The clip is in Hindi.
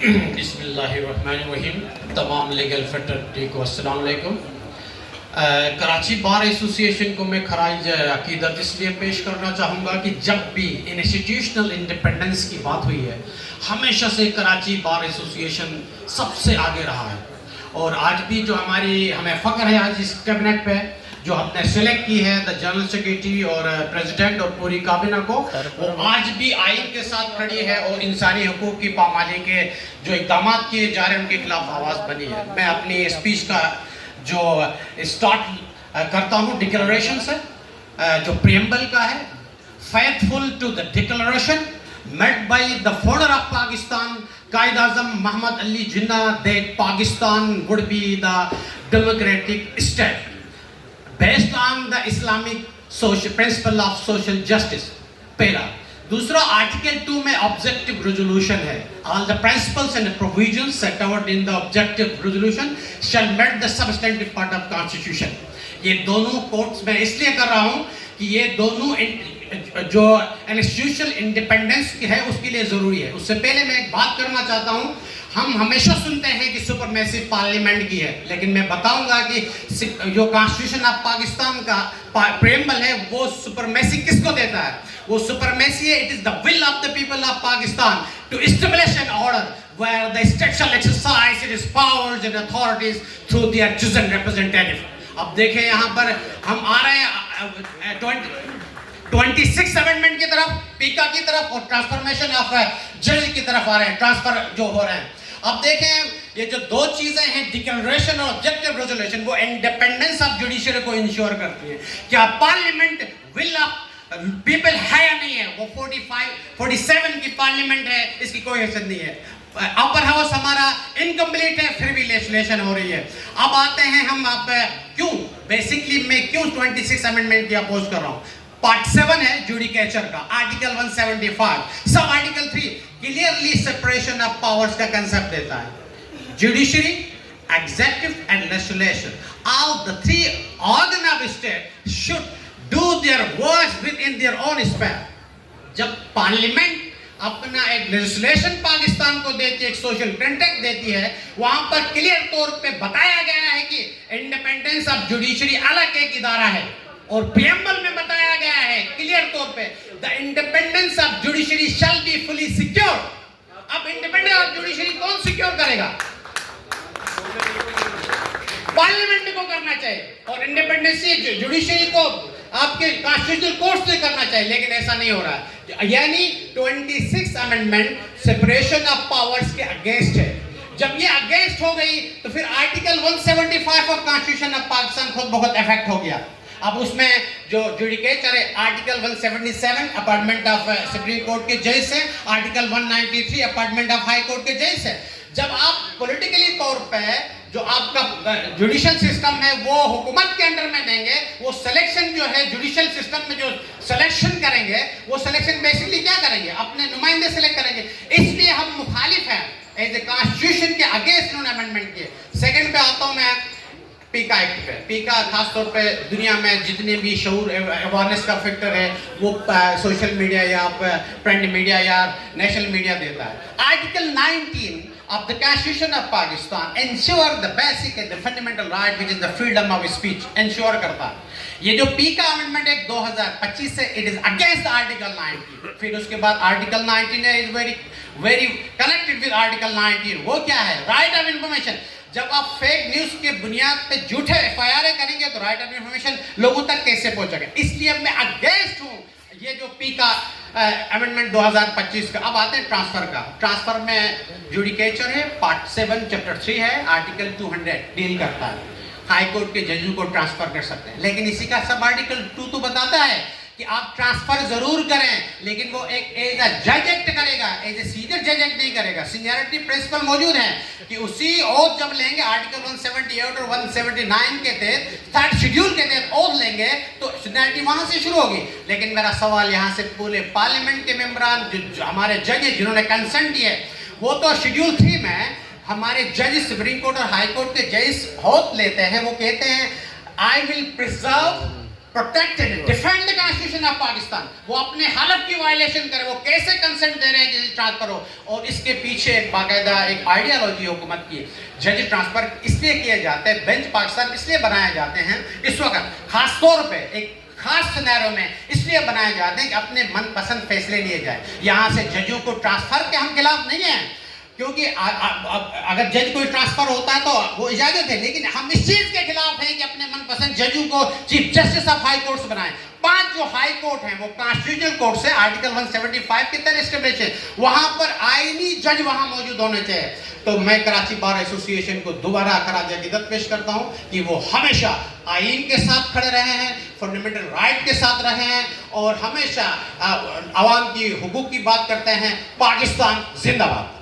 बिस्मिल्लाहिर्रहमानिर्रहीम। तमाम लीगल फ्रेटर्निटी को अस्सलाम वालेकुम। कराची बार एसोसिएशन को मैं खराज अकीदत इसलिए पेश करना चाहूँगा कि जब भी इंस्टीट्यूशनल इंडिपेंडेंस की बात हुई है, हमेशा से कराची बार एसोसिएशन सबसे आगे रहा है। और आज भी जो हमें फ़ख्र है आज इस कैबिनेट पे जो हमने सेलेक्ट की है द जनरल सेक्रेटरी और प्रेसिडेंट और पूरी काबिना को, वो आज भी आइन के साथ खड़ी है और इंसानी हकूक़ की पामाली के जो इक़दाम किए जा रहे हैं उनके खिलाफ आवाज़ बनी है। मैं अपनी स्पीच का जो स्टार्ट करता हूँ डिक्लेरेशन से, जो प्रीएम्बल का है। Faithful to the declaration made by the founder of Pakistan Quaid Azam Mohammad Ali Jinnah that Pakistan would be the democratic state based on the Islamic social principle of social justice। पहला। दूसरा, आर्टिकल 2 में ऑब्जेक्टिव रेजोल्यूशन है, all the principles and the provisions set out in the objective resolution shall meet the substantive part of constitution। ये दोनों कोट्स मैं इसलिए कर रहा हूँ कि ये दोनों जो इंस्टीट्यूशनल इंडिपेंडेंस की है उसके लिए ज़रूरी है। उससे पहले मैं एक बात करना चाहता हूँ। हम हमेशा सुनते हैं कि सुपरमेसिव पार्लियामेंट की है, लेकिन मैं बताऊंगा कि जो कॉन्स्टिट्यूशन ऑफ पाकिस्तान का प्रीएम्बल है वो सुपरमेसी किसको देता है? वो सुपरमेसी है, it is the will of the people of Pakistan to establish an order where the state shall exercise its powers and authorities through their chosen representative। अब देखें यहाँ पर हम आ रहे हैं 26 अमेंडमेंट की तरफ, पीका की तरफ और ट्रांसफॉर्मेशन ऑफ जज की तरफ आ रहे हैं, ट्रांसफर जो हो रहे हैं। अब देखें ये जो दो चीजें हैं, डिक्लेरेशन और ऑब्जेक्टिव रेजोल्यूशन, वो इंडिपेंडेंस ऑफ जुडिशरी को इंश्योर करती है। क्या पार्लियामेंट विल ऑफ पीपल है या नहीं है? वो 47 की पार्लियामेंट है, इसकी कोई हैसियत नहीं है। अपर हाउस हमारा इनकम्प्लीट है, फिर भी लेजिस्लेशन हो रही है। अब आते हैं हम क्यों बेसिकली मैं क्यों 26 अमेंडमेंट की अपोज कर रहा हूँ। पार्ट 7 है जुडिकेचर का, article 175 sub article 3 clearly separation of powers का कंसेप्ट देता है। Judiciary, executive and legislation, all the 3 organ of state should do their works within their own sphere. जब पार्लियामेंट अपना एक लेजिस्लेशन पाकिस्तान को देती है, एक सोशल कॉन्ट्रैक्ट देती है, वहां पर क्लियर तौर पे बताया गया है कि इंडिपेंडेंस ऑफ जुडिशरी अलग एक इदारा है। और प्रीएम्बल में बताया गया है क्लियर तौर पे the independence of judiciary shall be fully secure. अब इंडिपेंडेंस ऑफ जुडिशरी कौन सिक्योर करेगा? पार्लियामेंट को करना चाहिए और इंडिपेंडेंस जुडिशरी को आपके कॉन्स्टिट्यूशनल कोर्ट से करना चाहिए, लेकिन ऐसा नहीं हो रहा है। यानी 26 अमेंडमेंट सेपरेशन ऑफ पावर्स के अगेंस्ट है। जब ये अगेंस्ट हो गई तो फिर article 175 of constitution of Pakistan खुद बहुत इफेक्ट हो गया। अब उसमें जो जुडिकेचर है, article 177 appointment of supreme court के जज से, article 193 appointment of high court के जज से। जब आप पॉलिटिकली तौर पे जो आपका जुडिशियल सिस्टम है वो हुकूमत के अंडर में देंगे, वो सिलेक्शन जो है जुडिशियल सिस्टम में जो सिलेक्शन करेंगे, वो सिलेक्शन बेसिकली क्या करेंगे? अपने नुमाइंदे सिलेक्ट करेंगे। इसलिए हम मुखालिफ हैं एज ए कॉन्स्टिट्यूशन के अगेंस्ट उन्होंने अमेंडमेंट किए। सेकंड पे आता हूं मैं पीका एक्ट पे। पीका खासतौर पे दुनिया में जितने भी शऊर अवेयरनेस का फैक्टर है वो सोशल मीडिया या प्रिंट मीडिया या नेशनल मीडिया देता है। Article 19 of the Constitution of Pakistan ensure the basic and the fundamental right which is the freedom of speech ensure करता है। ये जो पीका अमेंडमेंट है 2025 से, it is against आर्टिकल 19। फिर उसके बाद आर्टिकल 19 है, is very connected with article 19। वो क्या है? Right of information. जब आप फेक न्यूज के बुनियाद पे झूठे FIR करेंगे तो राइट ऑफ इंफॉर्मेशन लोगों तक कैसे पहुंचेगा? इसलिए मैं अगेंस्ट हूँ ये जो पीका अमेंडमेंट 2025 का। अब आते हैं ट्रांसफर का। ट्रांसफर में जुडिकेचर है, पार्ट 7 चैप्टर 3 है, आर्टिकल 200 डील करता है। हाई कोर्ट के जजों को ट्रांसफर कर सकते हैं, लेकिन इसी का सब आर्टिकल 2 तो बताता है कि आप ट्रांसफर जरूर करें, लेकिन वो एक एज अ जज एक्ट करेगा, एज ए सीनियर जज एक्ट नहीं करेगा। सीनियरिटी प्रिंसिपल मौजूद है कि उसी ओथ जब लेंगे आर्टिकल 178 और 179 के तहत, थर्ड शेड्यूल के तहत ओथ लेंगे तो सीनियरिटी वहां से शुरू होगी। लेकिन मेरा सवाल यहाँ से पूरे पार्लियामेंट के मेंबरान जो हमारे जज हैं जिन्होंने कंसेंट दिए, वो तो शेड्यूल 3 में हमारे जज सुप्रीम कोर्ट और हाई कोर्ट के जज ओथ लेते हैं, वो कहते हैं I will preserve protect and defend the constitution of Pakistan. वो अपने हलफ की वायलेशन करे, वो कैसे कंसेंट दे रहे हैं जज ट्रांसफर हो, और इसके पीछे एक बाकायदा एक आइडियोलॉजी हुकूमत की। जज ट्रांसफर इसलिए किए जाते हैं, बेंच पाकिस्तान इसलिए बनाए जाते हैं इस वक्त, खास तौर पे एक खास सिनेरियो में इसलिए बनाए जाते हैं कि अपने मनपसंद फैसले लिए जाए। यहाँ से जजों को ट्रांसफर के हम खिलाफ नहीं हैं, क्योंकि अगर जज कोई ट्रांसफर होता है तो वो इजाजत है, लेकिन हम इस चीज के खिलाफ हैं कि अपने मनपसंद जजों को chief justice of high courts बनाएं। 5 जो हाई कोर्ट हैं वो कॉन्स्टिट्यूशनल कोर्ट से आर्टिकल 175 के तहत एस्टेब्लिश है, वहां पर आईनी जज वहां मौजूद होने चाहिए। तो मैं कराची बार एसोसिएशन को दोबारा खराज अकीदत पेश करता हूं कि वो हमेशा आईन के साथ खड़े रहे हैं, फंडामेंटल राइट के साथ रहे हैं, और हमेशा आवाम की हुकूक की बात करते हैं। पाकिस्तान जिंदाबाद।